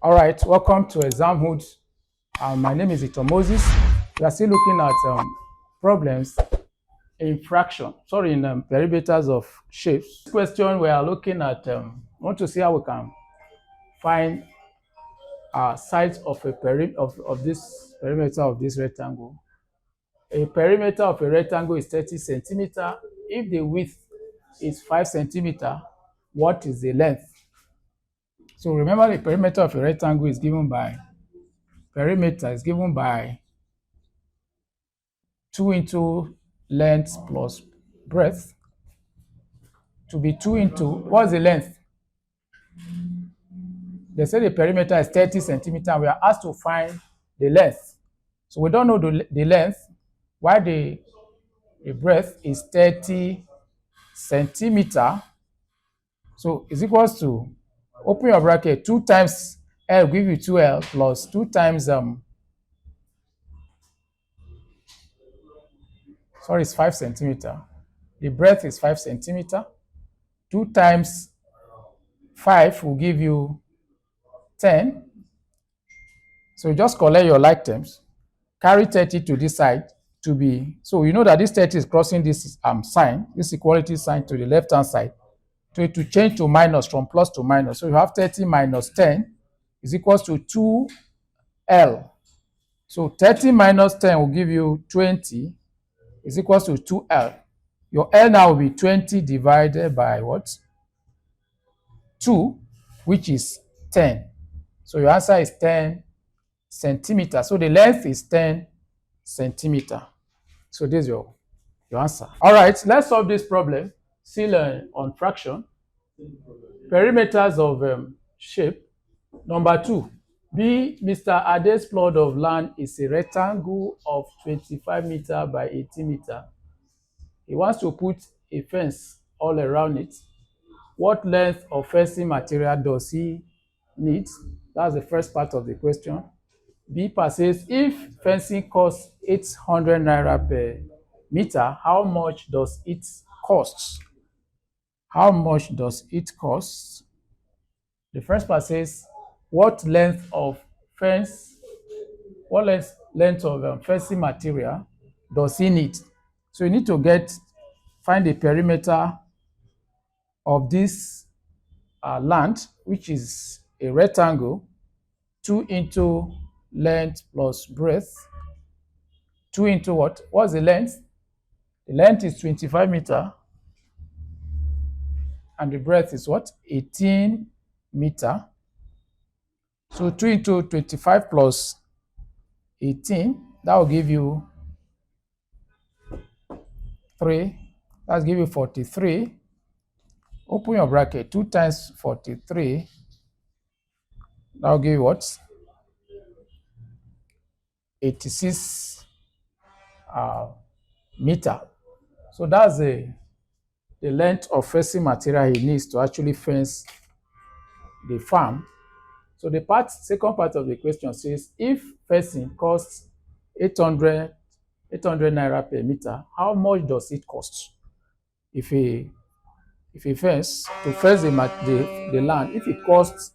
All right, welcome to Examhood. My name is Victor Moses. We are still looking at problems in fraction, in perimeters of shapes. This question we are looking at, want to see how we can find sides of a of this perimeter of this rectangle. A perimeter of a rectangle is 30 centimeter. If the width is 5 centimeter, what is the length? So remember, the perimeter of a rectangle is given by 2 into length plus breadth to be 2 into, what's the length? They say the perimeter is 30 centimeter. We are asked to find the length. So we don't know the length, while the breadth is 30 centimeter. So it's equals to, open your bracket, 2 times L give you 2L plus 2 times, it's 5 centimeter. The breadth is 5 centimeter. 2 times 5 will give you 10. So you just collect your like terms, carry 30 to this side to be, so you know that this 30 is crossing this sign, this equality sign to the left hand side. So to change to minus, from plus to minus. So you have 30 minus 10 is equals to 2L. So 30 minus 10 will give you 20 is equals to 2L. Your L now will be 20 divided by what? 2, which is 10. So your answer is 10 centimeter. So the length is 10 centimeter. So this is your answer. All right, let's solve this problem. Still on fraction. Perimeters of shape. Number 2. Mr. Ade's plot of land is a rectangle of 25 meter by 18 meter. He wants to put a fence all around it. What length of fencing material does he need? That's the first part of the question. B part says, if fencing costs 800 naira per meter, how much does it cost? How much does it cost? The first part says, what length of fencing material does he need? So you need to find the perimeter of this land, which is a rectangle. 2 into length plus breadth. 2 into what? What's the length? The length is 25 meter. And the breadth is what? 18 meter. So 2 into 25 plus 18, that will give you 3. That's give you 43. Open your bracket. 2 times 43, that will give you what? 86 meter. So that's the length of fencing material he needs to actually fence the farm. So the second part of the question says, if fencing costs 800 naira per meter, how much does it cost? If he fence the land, if it costs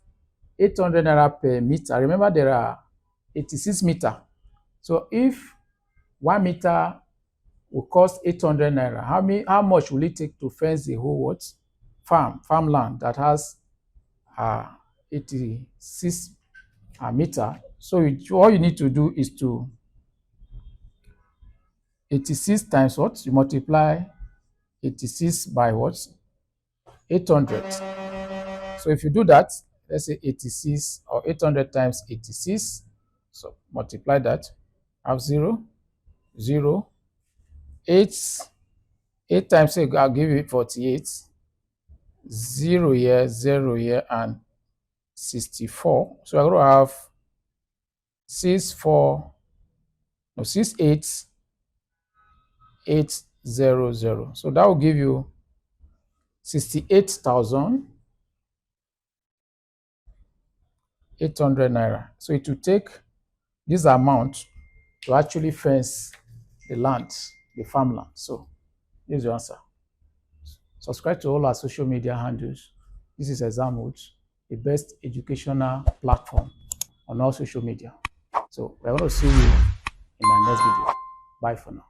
800 naira per meter, remember there are 86 meter. So if 1 meter will cost 800 naira, how much will it take to fence the whole farmland that has 86 meter? So all you need to do is to 86 times what? You multiply 86 by what? 800. So if you do that, let's say 86 or 800 times 86. So multiply that. Have 0, 0, 8. 8 times 6, I'll give you 48. 0 here, 0 here, and 64. So I'm going to have 6, 4, no, 6, 8, 8, 0, 0. So that will give you 68,800 naira. So it will take this amount to actually fence the land, the farmland. So this is your answer. Subscribe to all our social media handles. This is Examhood, the best educational platform on all social media. So we're going to see you in our next video. Bye for now.